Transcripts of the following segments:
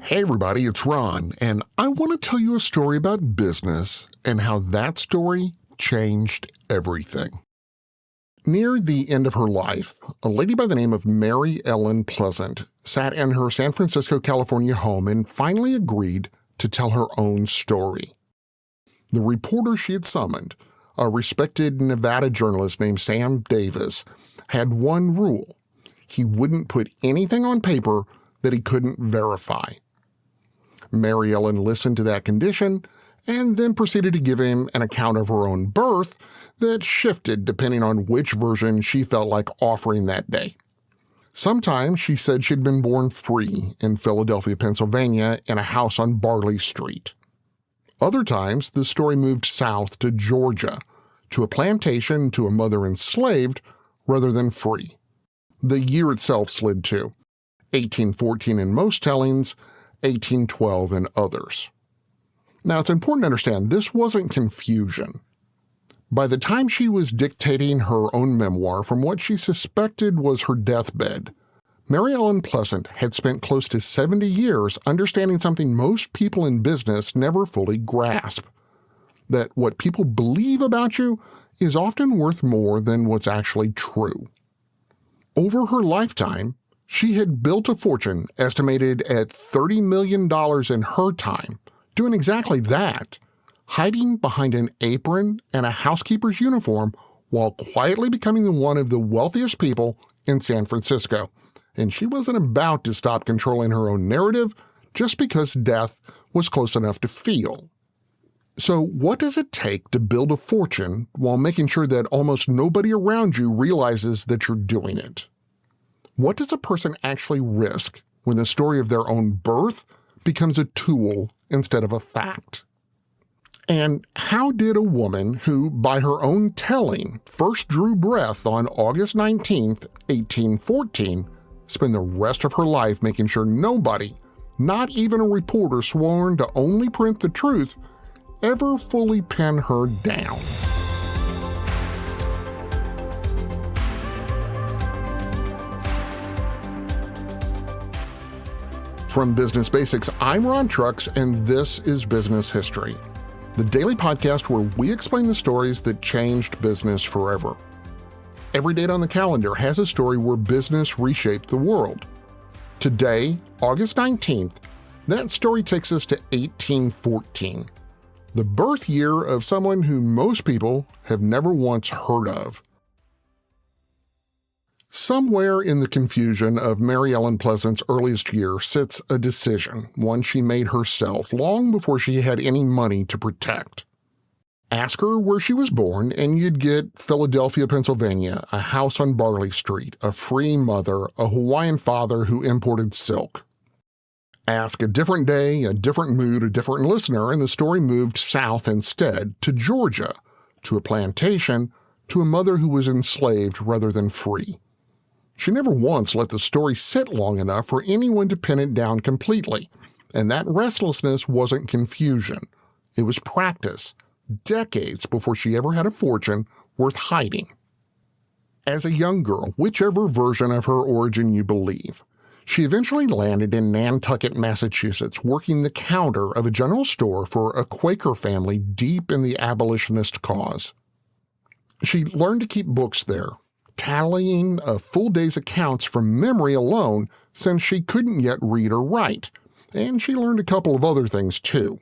Hey everybody, it's Ron, and I want to tell you a story about business and how that story changed everything. Near the end of her life, a lady by the name of Mary Ellen Pleasant sat in her San Francisco, California home and finally agreed to tell her own story. The reporter she had summoned, a respected Nevada journalist named Sam Davis, had one rule. He wouldn't put anything on paper that he couldn't verify. Mary Ellen listened to that condition and then proceeded to give him an account of her own birth that shifted depending on which version she felt like offering that day. Sometimes she said she'd been born free in Philadelphia, Pennsylvania, in a house on Barley Street. Other times, the story moved south to Georgia, to a plantation to a mother enslaved rather than free. The year itself slid too, 1814 in most tellings, 1812 in others. Now, it's important to understand this wasn't confusion. By the time she was dictating her own memoir from what she suspected was her deathbed, Mary Ellen Pleasant had spent close to 70 years understanding something most people in business never fully grasp: that what people believe about you is often worth more than what's actually true. Over her lifetime, she had built a fortune estimated at $30 million in her time, doing exactly that, hiding behind an apron and a housekeeper's uniform while quietly becoming one of the wealthiest people in San Francisco. And she wasn't about to stop controlling her own narrative just because death was close enough to feel. So what does it take to build a fortune while making sure that almost nobody around you realizes that you're doing it? What does a person actually risk when the story of their own birth becomes a tool instead of a fact? And how did a woman who, by her own telling, first drew breath on August 19th, 1814, spend the rest of her life making sure nobody, not even a reporter sworn to only print the truth, ever fully pin her down? From Business Basics, I'm Ron Trucks, and this is Business History, the daily podcast where we explain the stories that changed business forever. Every date on the calendar has a story where business reshaped the world. Today, August 19th, that story takes us to 1814, the birth year of someone who most people have never once heard of. Somewhere in the confusion of Mary Ellen Pleasant's earliest year sits a decision, one she made herself long before she had any money to protect. Ask her where she was born, and you'd get Philadelphia, Pennsylvania, a house on Barley Street, a free mother, a Hawaiian father who imported silk. Ask a different day, a different mood, a different listener, and the story moved south instead, to Georgia, to a plantation, to a mother who was enslaved rather than free. She never once let the story sit long enough for anyone to pin it down completely, and that restlessness wasn't confusion. It was practice, decades before she ever had a fortune worth hiding. As a young girl, whichever version of her origin you believe, she eventually landed in Nantucket, Massachusetts, working the counter of a general store for a Quaker family deep in the abolitionist cause. She learned to keep books there, tallying a full day's accounts from memory alone since she couldn't yet read or write, and she learned a couple of other things too.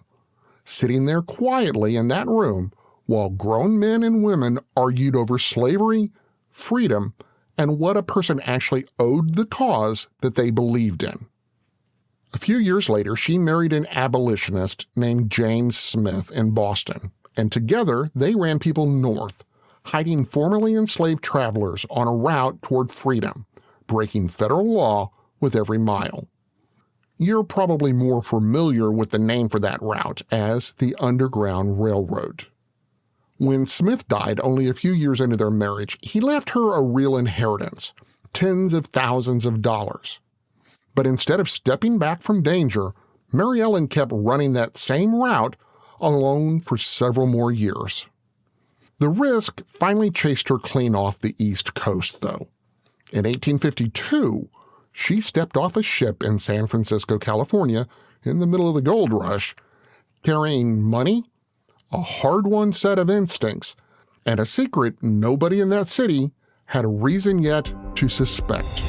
Sitting there quietly in that room while grown men and women argued over slavery, freedom, and what a person actually owed the cause that they believed in. A few years later, she married an abolitionist named James Smith in Boston, and together they ran people north, hiding formerly enslaved travelers on a route toward freedom, breaking federal law with every mile. You're probably more familiar with the name for that route as the Underground Railroad. When Smith died only a few years into their marriage, he left her a real inheritance, tens of thousands of dollars. But instead of stepping back from danger, Mary Ellen kept running that same route alone for several more years. The risk finally chased her clean off the East Coast, though. In 1852, she stepped off a ship in San Francisco, California, in the middle of the gold rush, carrying money, a hard-won set of instincts, and a secret nobody in that city had a reason yet to suspect.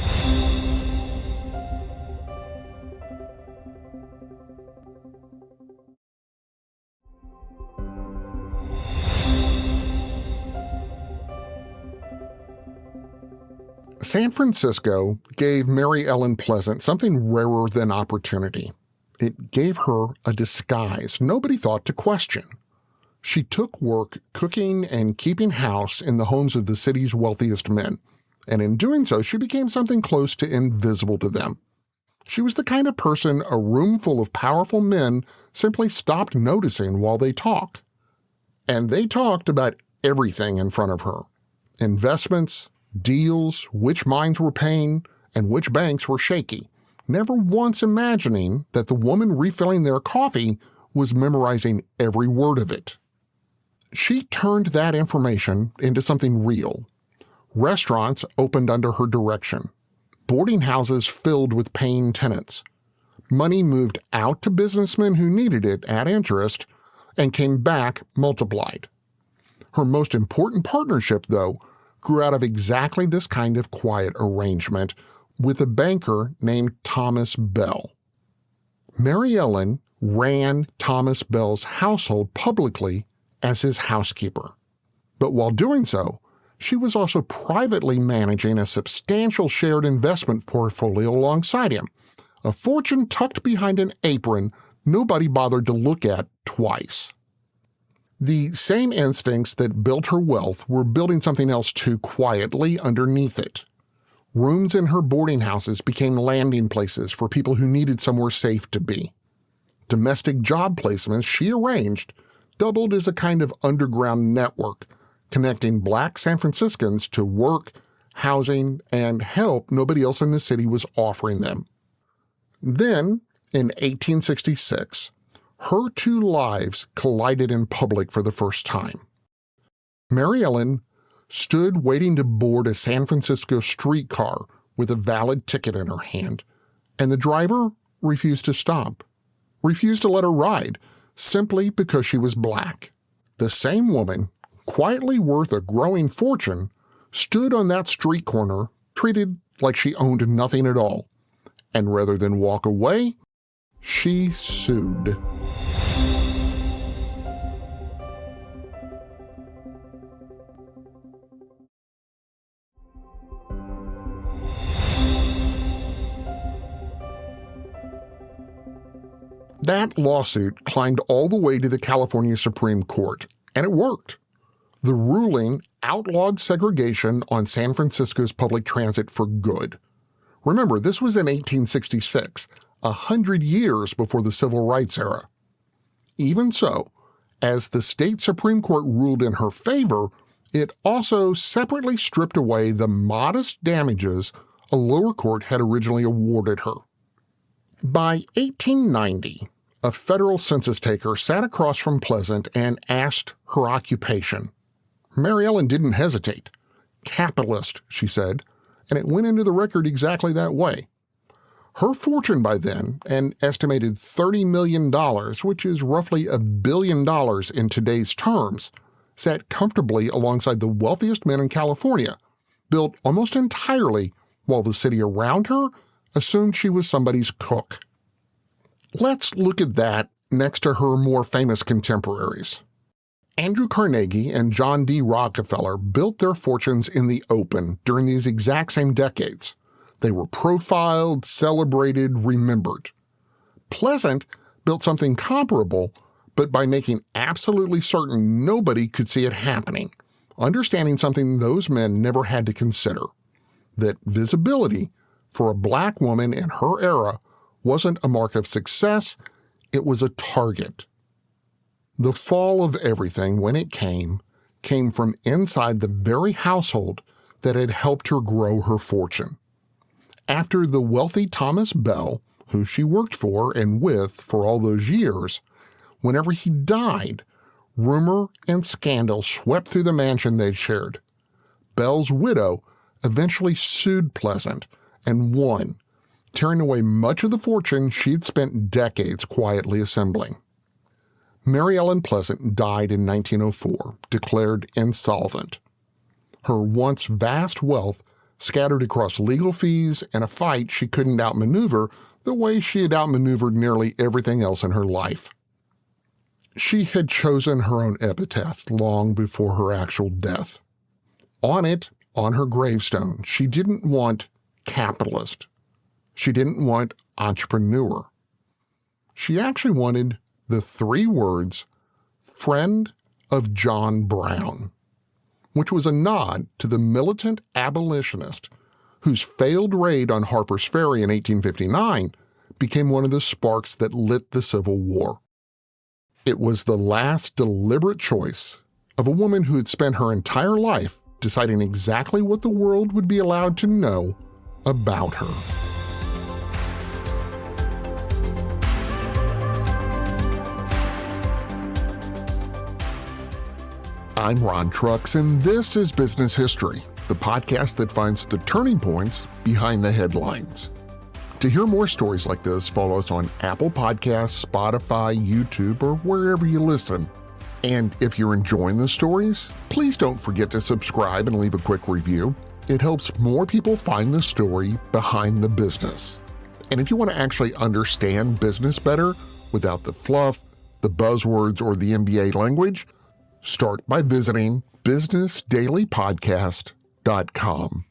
San Francisco gave Mary Ellen Pleasant something rarer than opportunity. It gave her a disguise nobody thought to question. She took work cooking and keeping house in the homes of the city's wealthiest men, and in doing so, she became something close to invisible to them. She was the kind of person a room full of powerful men simply stopped noticing while they talked. And they talked about everything in front of her: investments, deals, which mines were paying, and which banks were shaky, never once imagining that the woman refilling their coffee was memorizing every word of it. She turned that information into something real. Restaurants opened under her direction. Boarding houses filled with paying tenants. Money moved out to businessmen who needed it at interest and came back multiplied. Her most important partnership, though, grew out of exactly this kind of quiet arrangement with a banker named Thomas Bell. Mary Ellen ran Thomas Bell's household publicly as his housekeeper. But while doing so, she was also privately managing a substantial shared investment portfolio alongside him, a fortune tucked behind an apron nobody bothered to look at twice. The same instincts that built her wealth were building something else too quietly underneath it. Rooms in her boarding houses became landing places for people who needed somewhere safe to be. Domestic job placements she arranged doubled as a kind of underground network, connecting Black San Franciscans to work, housing, and help nobody else in the city was offering them. Then, in 1866, her two lives collided in public for the first time. Mary Ellen stood waiting to board a San Francisco streetcar with a valid ticket in her hand, and the driver refused to stop, refused to let her ride, simply because she was Black. The same woman, quietly worth a growing fortune, stood on that street corner, treated like she owned nothing at all, and rather than walk away, she sued. That lawsuit climbed all the way to the California Supreme Court, and it worked. The ruling outlawed segregation on San Francisco's public transit for good. Remember, this was in 1866, 100 years before the Civil Rights era. Even so, as the state Supreme Court ruled in her favor, it also separately stripped away the modest damages a lower court had originally awarded her. By 1890, a federal census taker sat across from Pleasant and asked her occupation. Mary Ellen didn't hesitate. Capitalist, she said, and it went into the record exactly that way. Her fortune by then, an estimated $30 million, which is roughly $1 billion in today's terms, sat comfortably alongside the wealthiest men in California, built almost entirely while the city around her assumed she was somebody's cook. Let's look at that next to her more famous contemporaries. Andrew Carnegie and John D. Rockefeller built their fortunes in the open during these exact same decades. They were profiled, celebrated, remembered. Pleasant built something comparable, but by making absolutely certain nobody could see it happening, understanding something those men never had to consider, that visibility for a Black woman in her era wasn't a mark of success, it was a target. The fall of everything, when it came from inside the very household that had helped her grow her fortune. After the wealthy Thomas Bell, who she worked for and with for all those years, whenever he died, rumor and scandal swept through the mansion they'd shared. Bell's widow eventually sued Pleasant and won, tearing away much of the fortune she'd spent decades quietly assembling. Mary Ellen Pleasant died in 1904, declared insolvent. Her once vast wealth scattered across legal fees and a fight she couldn't outmaneuver the way she had outmaneuvered nearly everything else in her life. She had chosen her own epitaph long before her actual death. On it, on her gravestone, she didn't want capitalist. She didn't want entrepreneur. She actually wanted the 3 words, friend of John Brown, which was a nod to the militant abolitionist whose failed raid on Harper's Ferry in 1859 became one of the sparks that lit the Civil War. It was the last deliberate choice of a woman who had spent her entire life deciding exactly what the world would be allowed to know about her. I'm Ron Trucks, and this is Business History, the podcast that finds the turning points behind the headlines. To hear more stories like this, follow us on Apple Podcasts, Spotify, YouTube, or wherever you listen. And if you're enjoying the stories, please don't forget to subscribe and leave a quick review. It helps more people find the story behind the business. And if you want to actually understand business better without the fluff, the buzzwords, or the MBA language, start by visiting businessdailypodcast.com.